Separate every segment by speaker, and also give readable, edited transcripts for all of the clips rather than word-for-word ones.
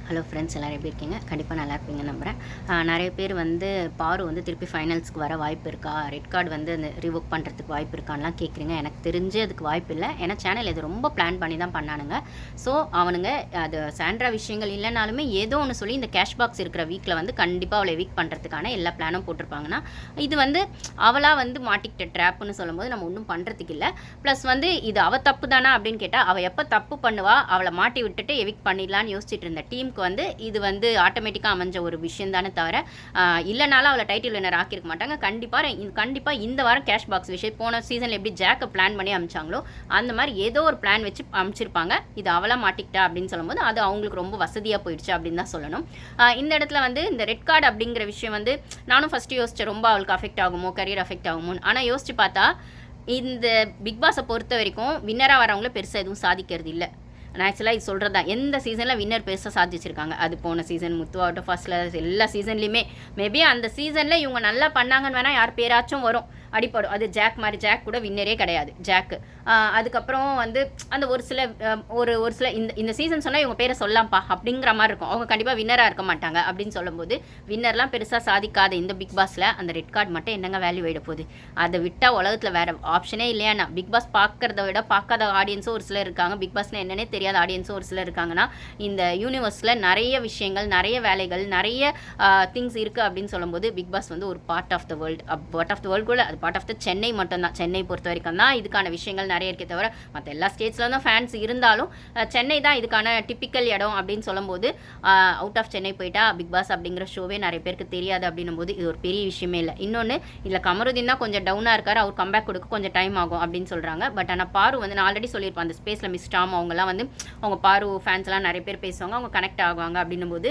Speaker 1: Hello friends, எல்லோரும் எப்படி இருக்கீங்க? கண்டிப்பாக நல்லா இருப்பீங்க நம்புகிறேன். நிறைய பேர் வந்து பாரு வந்து திருப்பி ஃபைனல்ஸ்க்கு வர வாய்ப்பு இருக்கா? ரெட் கார்டு வந்து அந்த ரிவோக் பண்ணுறதுக்கு வாய்ப்பு இருக்கான்லாம் கேட்குறீங்க. எனக்கு தெரிஞ்சு அதுக்கு வாய்ப்பு இல்லை. ஏன்னா சேனல் இது ரொம்ப பிளான் பண்ணி தான் பண்ணானுங்க. ஸோ அவனுங்க அது சாண்ட்ரா விஷயங்கள் இல்லைனாலுமே ஏதோ ஒன்று சொல்லி இந்த கேஷ் பாக்ஸ் இருக்கிற வீக்கில் வந்து கண்டிப்பாக அவளை வீக் பண்ணுறதுக்கான எல்லா பிளானும் போட்டிருப்பாங்கன்னா, இது வந்து அவளாக வந்து மாட்டிக்கிட்ட ட்ராப்புன்னு சொல்லும்போது நம்ம ஒன்றும் பண்ணுறதுக்கு இல்லை. ப்ளஸ் வந்து இது அவள் தப்பு தானா அப்படின்னு கேட்டால், அவள் எப்போ தப்பு பண்ணுவா அவளை மாட்டி விட்டுட்டு எவிக் பண்ணிடலான்னு யோசிச்சுட்டு இந்த டீமுக்கு வந்து இது வந்து ஆட்டோமேட்டிக்காக அமைஞ்ச ஒரு விஷயம் தானே தவிர, இல்லைனாலும் அவளை டைட்டில் வின்னர் ஆக்கியிருக்க மாட்டாங்க. கண்டிப்பாக இந்த வாரம் கேஷ் பாக்ஸ் விஷயம் போன சீசனில் எப்படி ஜாக்கை பிளான் பண்ணி அமைச்சாங்களோ அந்த மாதிரி ஏதோ ஒரு பிளான் வச்சு அமைச்சிருப்பாங்க. இது அவளாக மாட்டிக்கிட்டா அப்படின்னு சொல்லும்போது அது அவங்களுக்கு ரொம்ப வசதியாக போயிடுச்சு அப்படின்னு தான் சொல்லணும். இந்த இடத்துல வந்து இந்த ரெட் கார்டு அப்படிங்கிற விஷயம் வந்து நானும் ஃபஸ்ட்டு யோசித்தேன், ரொம்ப அவளுக்கு அஃபெக்ட் ஆகுமோ, கரியர் அஃபெக்ட் ஆகுமோ. ஆனால் யோசிச்சு பார்த்தா இந்த பிக் பாஸை பொறுத்த வரைக்கும் வின்னராக வரவங்கள பெருசாக எதுவும் சாதிக்கிறது இல்லை. நான் ஆக்சுவலாக இது சொல்கிறது தான், எந்த சீசனில் வின்னர் பெருசாக சாதிச்சிருக்காங்க. அது போன சீசன் முத்து ஆகட்டும், ஃபர்ஸ்ட்டில் எல்லா சீசன்லேயுமே மேபி அந்த சீசனில் இவங்க நல்லா பண்ணாங்கன்னு வேணால் யார் பேராச்சும் வரும், அடிப்படும். அது ஜாக் மாதிரி. ஜாக் கூட வின்னரே கிடையாது ஜாக்கு. அதுக்கப்புறம் வந்து அந்த ஒரு சில இந்த சீசன் சொன்னால் இவங்க பேரை சொல்லலாம்ப்பா அப்படிங்கிற மாதிரி இருக்கும். அவங்க கண்டிப்பாக வின்னராக இருக்க மாட்டாங்க அப்படின்னு சொல்லும்போது வின்னர்லாம் பெருசாக சாதிக்காத இந்த பிக் பாஸில் அந்த ரெட் கார்டு மட்டும் என்னங்க வேல்யூ ஆகிட போகுது? அதை விட்டால் உலகத்தில் வேறு ஆப்ஷனே இல்லையாண்ணா. பிக் பாஸ் பார்க்குறத விட பார்க்காத ஆடியன்ஸும் ஒரு சிலர் இருக்காங்க. பிக் பாஸ்னால் என்னன்னே தெரியாத ஆடியன்ஸும் ஒரு சிலர் இருக்காங்கன்னா, இந்த யூனிவர்ஸில் நிறைய விஷயங்கள், நிறைய வேலைகள், நிறைய திங்ஸ் இருக்குது அப்படின்னு சொல்லும்போது பிக் பாஸ் வந்து ஒரு part of the world. Part of the world கூட அது பார்ட் ஆஃப் த சென்னை மட்டும்தான். சென்னை பொறுத்த வரைக்கும் தான் இதுக்கான விஷயங்கள் நிறைய இருக்கே தவிர மற்ற எல்லா ஸ்டேட்ஸில் தான் ஃபேன்ஸ் இருந்தாலும் சென்னை தான் இதுக்கான டிப்பிக்கல் இடம் அப்படின்னு சொல்லும்போது, அவுட் ஆஃப் சென்னை போயிட்டா பிக் பாஸ் அப்படிங்கிற ஷோவே நிறைய பேருக்கு தெரியாது அப்படின்னும் போது இது ஒரு பெரிய விஷயமே இல்லை. இன்னொன்று இதில் கமருதீன் தான் கொஞ்சம் டவுனாக இருக்கார். அவர் கம்பேக் கொடுக்க கொஞ்சம் டைம் ஆகும் அப்படின்னு சொல்கிறாங்க. பட் ஆனால் பாரு வந்து நான் ஆல்ரெடி சொல்லியிருப்பேன், அந்த ஸ்பேஸில் மிஸ் டாம் அவங்கலாம் வந்து அவங்க பாரு ஃபேன்ஸ்லாம் நிறைய பேர் பேசுவாங்க, அவங்க கனெக்ட் ஆகுவாங்க அப்படின்னும் போது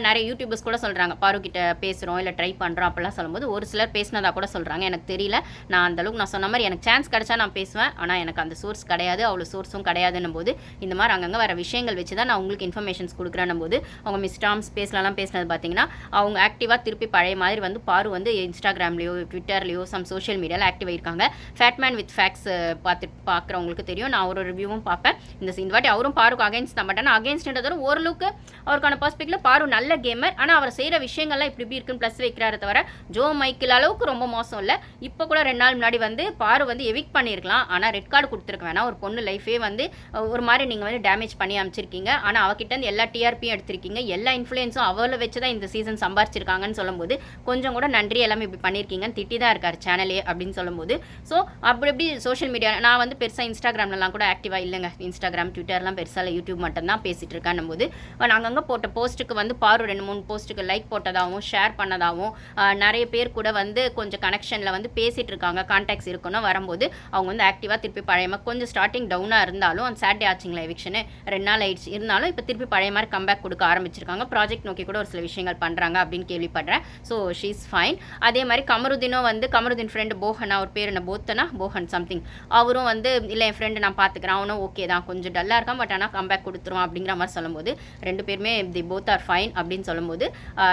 Speaker 1: நிறைய யூடியூபர்ஸ் கூட சொல்கிறாங்க பாரு கிட்ட பேசுகிறோம் இல்லை ட்ரை பண்ணுறோம் அப்படிலாம் சொல்லும்போது ஒரு சிலர் பேசினதாக கூட சொல்கிறாங்க. எனக்கு தெரியல, நான் அந்தளவுக்கு நான் சொன்ன மாதிரி எனக்கு சான்ஸ் கிடச்சா நான் பேசுவேன். ஆனால் எனக்கு அந்த சோர்ஸ் கிடையாது, அவ்வளோ சோர்ஸும் கிடையாதுன்னும் போது இந்த மாதிரி அங்கங்கே வர விஷயங்கள் வச்சு தான் நான் உங்களுக்கு இன்ஃபர்மேஷன்ஸ் கொடுக்குறேன்னும் போது அவங்க மிஸ் டாம் ஸ்பேஸ்லலாம் பேசினது பார்த்தீங்கன்னா அவங்க ஆக்டிவாக திருப்பி பழைய மாதிரி வந்து பாரு வந்து இன்ஸ்டாகிராம்லேயோ ட்விட்டர்லேயோ சம் சோஷியல் மீடியாவில் ஆக்டிவாக இருக்காங்க. ஃபேட்மேன் வித் ஃபேக்ஸ் பார்க்குறவங்களுக்கு தெரியும். நான் ஒரு ரிவ்யூவும் பார்ப்பேன். இந்த வாட்டி அவரும் பாருக்கு அகேன்ஸ்ட் தான். பட் ஆனால் அகேன்ஸ்ட்ன்றது ஓரளவுக்கு அவருக்கான பர்ஸ்பெக்டில் பாரு நல்ல கேமர். ஆனால் அவர் செய்கிற விஷயங்கள்லாம் இப்படி இருக்குன்னு ப்ளஸ் வைக்கிறாரு தவிர ஜோ மைக்கிள் அளவுக்கு ரொம்ப மோசம் இல்லை. இப்போ கூட 2 நாள் முன்னாடி வந்து பாரு வந்து எவிக் பண்ணியிருக்கலாம். ஆனால் ரெட் கார்டு கொடுத்துருக்க வேணாம். ஒரு பொண்ணு லைஃபே வந்து ஒரு மாதிரி நீங்கள் வந்து டேமேஜ் பண்ணி அமைச்சிருக்கீங்க. ஆனால் அவகிட்ட எல்லா டிஆர்பியும் எடுத்திருக்கீங்க. எல்லா இன்ஃப்ளூயன்ஸும் அவளை வச்சு தான் இந்த சீசன் சம்பாரிச்சிருக்காங்கன்னு சொல்லும்போது கொஞ்சம் கூட நன்றி எல்லாமே இப்படி பண்ணியிருக்கீங்கன்னு திட்டி தான் இருக்கார் சேனலே அப்படின்னு சொல்லும்போது, ஸோ அப்படி சோஷியல் மீடியா நான் வந்து பெருசாக இன்ஸ்டாகிராம்லாம் கூட ஆக்டிவாக இல்லைங்க. இன்ஸ்டாகிராம் ட்விட்டர்லாம் பெருசாக இல்லை, யூடியூப் மட்டும் தான் பேசிகிட்டு இருக்கேன் போது அங்கங்கே போட்ட போஸ்ட்டுக்கு வந்து பாரு 2-3 போஸ்ட்டுக்கு லைக் போட்டதாகவும் ஷேர் பண்ணதாகவும் நிறைய பேர் கூட வந்து கொஞ்சம் கனெக்ஷனில் வந்து பேசிகிட்டு இருக்காங்க. கான்டாக்ட்ஸ் இருக்கணும் வரும்போது அவங்க வந்து ஆக்டிவாக திருப்பி பழைய மாதிரி கொஞ்சம் ஸ்டார்டிங் டவுனாக இருந்தாலும் அந்த சாட்டர்டே ஆச்சுங்களா எவிக்ஷனு 2 நாள் ஆயிடுச்சு இருந்தாலும் இப்போ திருப்பி பழைய மாதிரி கம்பேக் கொடுக்க ஆரம்பிச்சிருக்காங்க. ப்ராஜெக்ட் நோக்கி கூட ஒரு சில விஷயங்கள் பண்ணுறாங்க அப்படின்னு கேள்விப்படுறேன். So she is fine. அதே மாதிரி கமருதீனும் வந்து கமருதீன் ஃப்ரெண்டு போஹன், அவர் பேர் என்ன போஹன் சம்திங், அவரும் வந்து இல்லை என் ஃப்ரெண்டு நான் பார்த்துக்கிறேன், அவனும் ஓகே தான், கொஞ்சம் டல்லாக இருக்கான் பட் ஆனால் கம்பேக் கொடுத்துருவான் அப்படிங்கிற மாதிரி சொல்லும்போது 2 பேருமே தி போத் ஆர் ஃபைன் அப்படின்னு சொல்லும்போது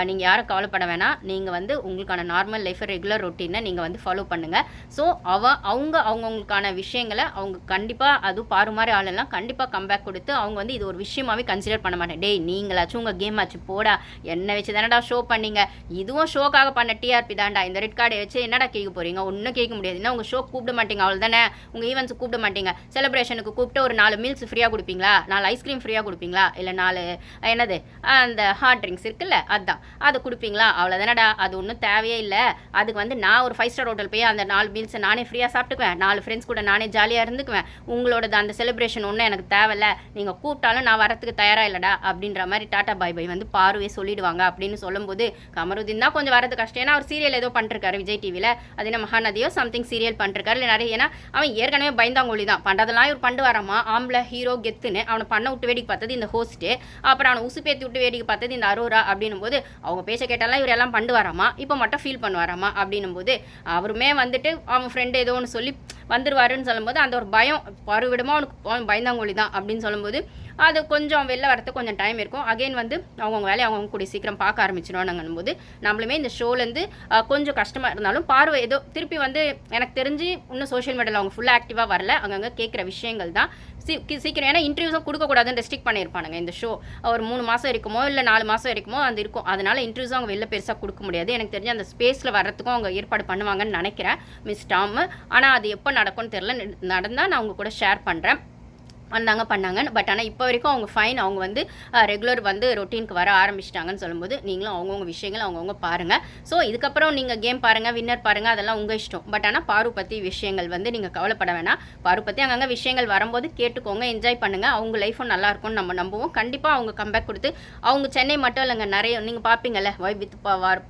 Speaker 1: நீங்கள் யாரும் கவலைப்பட வேணாம். நீங்கள் வந்து உங்களுக்கான நார்மல் லைஃபை ரெகுலர் ரொட்டீனை நீங்கள் வந்து ஃபாலோ பண்ணுங்கள். ஸோ அவங்கவுங்களுக்கான விஷயங்களை அவங்க கண்டிப்பாக அதுவும் பாரு மாதிரி ஆளெல்லாம் கண்டிப்பாக கம்பேக் கொடுத்து அவங்க வந்து இது ஒரு விஷயமாவே கன்சிடர் பண்ண மாட்டேன். டேய் நீங்களாச்சும் உங்கள் கேம் ஆச்சு போடா, என்ன வச்சு தானடா ஷோ பண்ணீங்க, இதுவும் ஷோக்காக பண்ண டிஆர்பி தான்டா, இந்த ரெட் கார்டை வச்சு என்னடா கேட்க போகிறீங்க, ஒன்றும் கேட்க முடியாது. என்ன உங்கள் ஷோ கூப்பிட மாட்டீங்க அவ்வளோ தானே, உங்கள் ஈவெண்ட்ஸ் கூப்பிட மாட்டீங்க, செலிப்ரேஷனுக்கு கூப்பிட்டு ஒரு 4 மீல்ஸ் ஃப்ரீயாக கொடுப்பீங்களா, 4 ஐஸ்கிரீம் ஃப்ரீயாக கொடுப்பீங்களா, இல்லை 4 என்னது அந்த ஹாட் ட்ரிங்க்ஸ் இருக்குல்ல அதுதான் அதை கொடுப்பீங்களா, அவ்வளோதானடா. அது ஒன்றும் தேவையே இல்லை. அதுக்கு வந்து நான் ஒரு 5 ஸ்டார் ஹோட்டல் போய் அந்த 4 மீல்ஸை நானே ஃப்ரீயாக சாப்பிட்டுக்குவேன், 4 ஃப்ரெண்ட்ஸ் கூட நானே ஜாலியாக இருந்துக்குவேன், உங்களோட அந்த செலிப்ரேஷன் ஒன்றும் எனக்கு தேவையில்ல, நீங்கள் கூப்பிட்டாலும் நான் வரத்துக்கு தயாராக இல்லைடா அப்படின்ற மாதிரி டாட்டா பை பை வந்து பாருவே சொல்லிடுவாங்க அப்படின்னு சொல்லும்போது கமருதீன் தான் கொஞ்சம் வரது கஷ்டம். ஏன்னா அவர் சீரியல் ஏதோ பண்ணிருக்காரு விஜய் டிவியில், அது என்ன மகாநதியோ சம்திங் சீரியல் பண்ணிருக்காரு இல்லை நிறைய. ஏன்னா அவன் ஏற்கனவே பயந்தாங்கொழி தான், பண்ணுறதெல்லாம் இவர் பண்ணு வராமா, ஆம்பளை ஹீரோ கெத்துன்னு அவனை பண்ண விட்டு வேடிக்கை பார்த்தது இந்த ஹோஸ்ட்டு, அப்புறம் அவனை உசுப்பேற்றி விட்டு வேடிக்கை பார்த்தது இந்த அரோரா அப்படின்னும் போது அவங்க பேச கேட்டாலாம் இவர் எல்லாம் பண்ணு வராமா, இப்போ மட்டும் ஃபீல் பண்ணுவாராமா அப்படின்னும் போது அவருமே வந்துட்டு அவன் ஃப்ரெண்டு ஏதோ ஒன்று சொல்லி வந்துடுவாருன்னு சொல்லும்போது அந்த ஒரு பயம் பருவிடமாக அவனுக்கு பயந்தாங்கொழி தான் அப்படின்னு சொல்லும்போது அது கொஞ்சம் வெளில வரத்துக்கு கொஞ்சம் டைம் இருக்கும். அகெயின் வந்து அவங்கவுங்க வேலையை அவங்கவுங்க கூடிய சீக்கிரம் பார்க்க ஆரம்பிச்சிடுவானுங்கும் போது நம்மளுமே இந்த ஷோலேருந்து கொஞ்சம் கஷ்டமாக இருந்தாலும் பார்வை ஏதோ திருப்பி வந்து எனக்கு தெரிஞ்சு இன்னும் சோஷியல் மீடியாவில் அவங்க ஃபுல்லாக ஆக்டிவாக வரல, அங்கங்கே கேட்குற விஷயங்கள் தான் சீக்கிரம், ஏன்னா இன்டர்வியூஸும் கொடுக்கக்கூடாதுன்னு ரெஸ்ட்ரிக்ட் பண்ணியிருப்பானுங்க இந்த ஷோ. ஒரு 3 மாதம் இருக்குமோ இல்லை 4 மாதம் இருக்குமோ அது இருக்கும். அதனால் இன்டர்வியூஸும் அவங்க வெளில பெருசாக கொடுக்க முடியாது. எனக்கு தெரிஞ்சு அந்த ஸ்பேஸில் வர்றதுக்கும் அவங்க ஏற்பாடு பண்ணுவாங்கன்னு நினைக்கிறேன் மிஸ் டாம். ஆனால் அது எப்போ நடக்கும்னு தெரில. நடந்தால் நான் உங்கள் கூட ஷேர் பண்ணுறேன். வந்தாங்க பண்ணாங்க. பட் ஆனால் இப்போ வரைக்கும் அவங்க ஃபைன். அவங்க வந்து ரெகுலர் வந்து ரொட்டீனுக்கு வர ஆரம்பிச்சிட்டாங்கன்னு சொல்லும்போது நீங்களும் அவங்கவுங்க விஷயங்கள் அவங்கவுங்க பாருங்கள். ஸோ இதுக்கப்புறம் நீங்கள் கேம் பாருங்கள், வின்னர் பாருங்கள், அதெல்லாம் உங்கள் இஷ்டம். பட் ஆனால் பாரு பற்றி விஷயங்கள் வந்து நீங்கள் கவலைப்பட வேணாம். பாரு பற்றி அங்கங்கே விஷயங்கள் வரும்போது கேட்டுக்கோங்க, என்ஜாய் பண்ணுங்கள். அவங்க லைஃப்பும் நல்லாயிருக்கும்னு நம்ம நம்புவோம். கண்டிப்பாக அவங்க கம்பேக் கொடுத்து அவங்க சென்னை மட்டும் இல்லைங்க, நிறைய நீங்கள் பார்ப்பீங்கல்ல வைப் வித்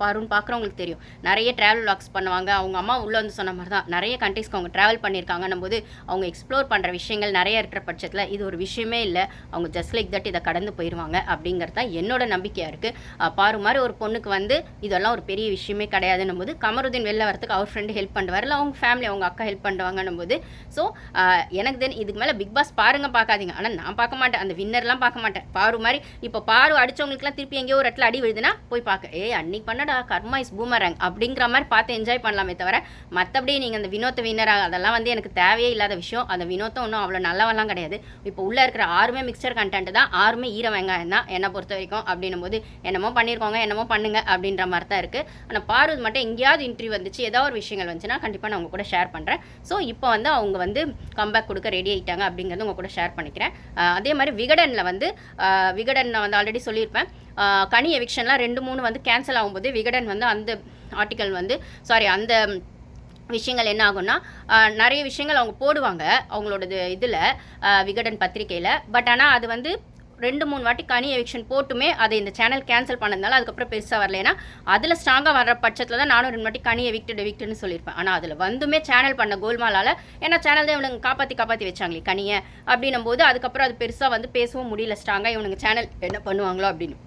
Speaker 1: பாருன்னு பார்க்குறவங்களுக்கு தெரியும். நிறைய ட்ராவல் வ்ளாக்ஸ் பண்ணுவாங்க. அவங்க அம்மா உள்ளே வந்து சொன்ன மாதிரி தான் நிறைய கண்ட்ரீஸ்க்கு அவங்க ட்ராவல் பண்ணியிருக்காங்கன்னும் போது அவங்க எக்ஸ்ப்ளோர் பண்ணுற விஷயங்கள் நிறைய இருக்கிற பட்சத்தில் இது ஒரு விஷயமே இல்லை. அவங்க ஜஸ்ட் லைக் தட் இதை கடந்து போயிடுவாங்க அப்படிங்கிறது தான் என்னோட நம்பிக்கையாக இருக்குது. பாரு மாதிரி ஒரு பொண்ணுக்கு வந்து இதெல்லாம் ஒரு பெரிய விஷயமே கிடையாதுன்னும் போது கமருதீன் வெளில வரத்துக்கு அவர் ஃப்ரெண்டு ஹெல்ப் பண்ணுவார், இல்லை அவங்க ஃபேமிலி அவங்க அக்கா ஹெல்ப் பண்ணுவாங்கன்னும் போது ஸோ எனக்கு தென் இதுக்கு மேலே பிக் பாஸ் பாருங்க பார்க்காதீங்க. ஆனால் நான் பார்க்க மாட்டேன், அந்த வின்னர்லாம் பார்க்க மாட்டேன். பாரு மாதிரி இப்போ பாரு அடித்தவங்களுக்குலாம் திருப்பி எங்கேயோ ஒரு இடத்துல அடி விழுதுன்னா போய் பார்க்க அன்னைக்கு பண்ணடா கர்மா இஸ் பூமரங் அப்படிங்கிற மாதிரி பார்த்து என்ஜாய் பண்ணலாமே தவிர மற்றபடி நீங்கள் அந்த வினோத்தை வின்னராக அதெல்லாம் வந்து எனக்கு தேவையே இல்லாத விஷயம். அந்த வினோத்தம் ஒன்றும் அவ்வளோ நல்லவெல்லாம் கிடையாது. இப்போ உள்ளே இருக்கிற 6மே மிக்சர் கண்டென்ட் தான், 6மே ஈர வெங்காயம் தான் என்னை பொறுத்த வரைக்கும். அப்படின்னும் போது என்னமோ பண்ணியிருக்கோங்க, என்னமோ பண்ணுங்க அப்படின்ற மாதிரி தான் இருக்குது. ஆனால் பாரு மட்டும் எங்கேயாவது இன்டர்வியூ வந்துச்சு, ஏதாவது ஒரு விஷயங்கள் வந்துச்சுன்னா கண்டிப்பாக நான் உங்கள் கூட ஷேர் பண்ணுறேன். ஸோ இப்போ வந்து அவங்க வந்து கம்பேக் கொடுக்க ரெடி ஆகிட்டாங்க அப்படிங்கிறது உங்கள் கூட ஷேர் பண்ணிக்கிறேன். அதே மாதிரி விகடனில் வந்து விகடன் நான் வந்து ஆல்ரெடி சொல்லியிருப்பேன். கனி எவிக்ஷன்லாம் 2-3 வந்து கேன்சல் ஆகும்போது விகடன் வந்து அந்த ஆர்டிக்கல் வந்து அந்த விஷயங்கள் என்ன ஆகும்னா நிறைய விஷயங்கள் அவங்க போடுவாங்க அவங்களோட இதில் விகடன் பத்திரிக்கையில். பட் ஆனால் அது வந்து 2-3 வாட்டி கனி எவிக்ஷன் போட்டுமே அதை இந்த சேனல் கேன்சல் பண்ணதுனால அதுக்கப்புறம் பெருசாக வரலைன்னா அதில் ஸ்ட்ராங்காக வர பட்சத்தில் தான் நானும் 2 வாட்டி கனி எவிக்டட்னு சொல்லியிருப்பேன். ஆனால் அதில் வந்துமே சேனல் பண்ண கோல்மாலால், ஏன்னா சேனல் தான் இவனுங்க காப்பாற்றி வச்சாங்களே கனியை அப்படின்னும் போது அதுக்கப்புறம் அது பெருசாக வந்து பேசவும் முடியல ஸ்ட்ராங்காக இவனுங்க சேனல் என்ன பண்ணுவாங்களோ அப்படின்னு.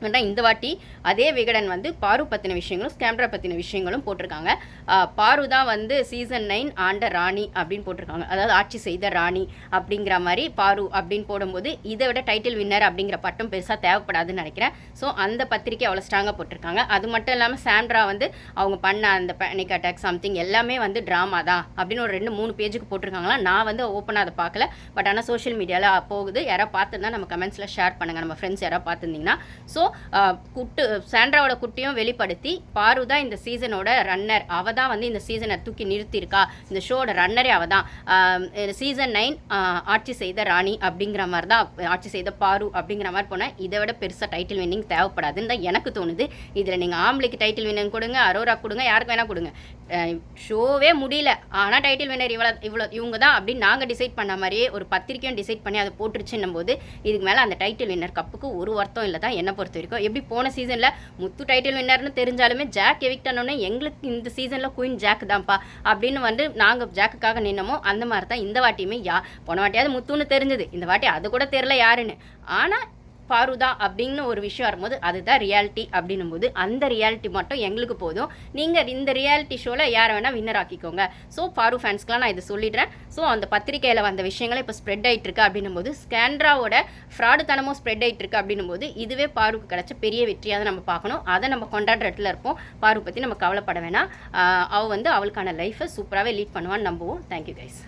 Speaker 1: ஆனால் இந்த வாட்டி அதே விகடன் வந்து பாரு பற்றின விஷயங்களும் ஸ்கேம்ரா பற்றின விஷயங்களும் போட்டிருக்காங்க. பாரு தான் வந்து சீசன் 9 ஆண்ட ராணி அப்படின்னு போட்டிருக்காங்க. அதாவது ஆட்சி செய்த ராணி அப்படிங்கிற மாதிரி பாரு அப்படின்னு போடும்போது இதை விட டைட்டில் வின்னர் அப்படிங்கிற பட்டம் பெருசாக தேவைப்படாதுன்னு நினைக்கிறேன். ஸோ அந்த பத்திரிக்கை அவ்வளோ ஸ்ட்ராங்காக போட்டிருக்காங்க. அது மட்டும் இல்லாமல் சாண்ட்ரா வந்து அவங்க பண்ண அந்த பேனிக் அட்டாக் சம்திங் எல்லாமே வந்து ட்ராமா தான் அப்படின்னு ஒரு 2-3 பேஜுக்கு போட்டிருக்காங்களா. நான் வந்து ஓப்பனாக அதை பார்க்கல. பட் ஆனால் சோஷியல் மீடியாவில் போகுது. யாராவது பார்த்துருந்தா நம்ம கமெண்ட்ஸில் ஷேர் பண்ணுங்கள், நம்ம ஃப்ரெண்ட்ஸ் யாராவது பார்த்துருந்தீங்கன்னா. ஸோ சாண்ட்ராவோட குட்டியும் வெளிப்படுத்தி பாரு தான் இந்த சீசனோட ரன்னர், அவள் தான் வந்து இந்த சீசனை தூக்கி நிறுத்தியிருக்கா, இந்த ஷோட ரன்னரே அவள் தான், சீசன் 9 ஆட்சி செய்த ராணி அப்படிங்கிற மாதிரி தான் ஆட்சி செய்த பாரு அப்படிங்கிற மாதிரி போனால் இதை விட பெருசாக டைட்டில் வின்னிங் தேவைப்படாதுன்னு தான் எனக்கு தோணுது. இதில் நீங்கள் ஆம்பளைக்கு டைட்டில் வின்னிங் கொடுங்க, அரோரா கொடுங்க, யாருக்கு வேணால் கொடுங்க, ஷோவே முடியல ஆனால் டைட்டில் வின்னர் இவங்க தான் அப்படின்னு நாங்கள் டிசைட் பண்ண மாதிரியே ஒரு பத்திரிக்கையும் டிசைட் பண்ணி அதை போட்டுருச்சுன்னும் போது இதுக்கு மேலே அந்த டைட்டில் வின்னர் கப்புக்கு ஒரு வருத்தம் இல்லை தான் என்னை பொறுத்த வரைக்கும். எப்படி போன சீசனில் முத்து டைட்டில் வின்னர்னு தெரிஞ்சாலுமே ஜாக் எவிக்ட் ஆனோடனே எங்களுக்கு இந்த சீசனில் குயின் ஜாக் தான்ப்பா அப்படின்னு வந்து நாங்கள் ஜாக்குக்காக நின்னமோ அந்த மாதிரி தான் இந்த வாட்டியுமே போன வாட்டியாவது முத்துன்னு தெரிஞ்சது, இந்த வாட்டி அது கூட தெரில யாருன்னு. ஆனால் பாருதா அப்படின்னு ஒரு விஷயம் வரும்போது அதுதான் ரியாலிட்டி அப்படின்னும் போது அந்த ரியாலிட்டி மட்டும் எங்களுக்கு போதும். நீங்கள் இந்த ரியாலிட்டி ஷோவில் யாரை வேணால் வின்னர் ஆக்கிக்கோங்க. ஸோ பாரு ஃபேன்ஸ்க்கெலாம் நான் இதை சொல்லிடுறேன். ஸோ அந்த பத்திரிக்கையில் வந்த விஷயங்களை இப்போ ஸ்ப்ரெட் ஆகிட்டு இருக்கு அப்படின்னும் போது ஸ்கேண்ட்ராவோட ஃப்ராடு தனமும் ஸ்ப்ரெட் ஆகிட்டு இருக்கு அப்படின்னும் போது இதுவே பாருக்கு கிடச்ச பெரிய வெற்றியாக நம்ம பார்க்கணும். அதை நம்ம கொண்டாடுற இடத்துல இருப்போம். பாரு பற்றி நம்ம கவலைப்பட வேணாம். அவள் வந்து அவளுக்கான லைஃப்பை சூப்பராகவே லீட் பண்ணுவான்னு நம்புவோம். Thank you guys.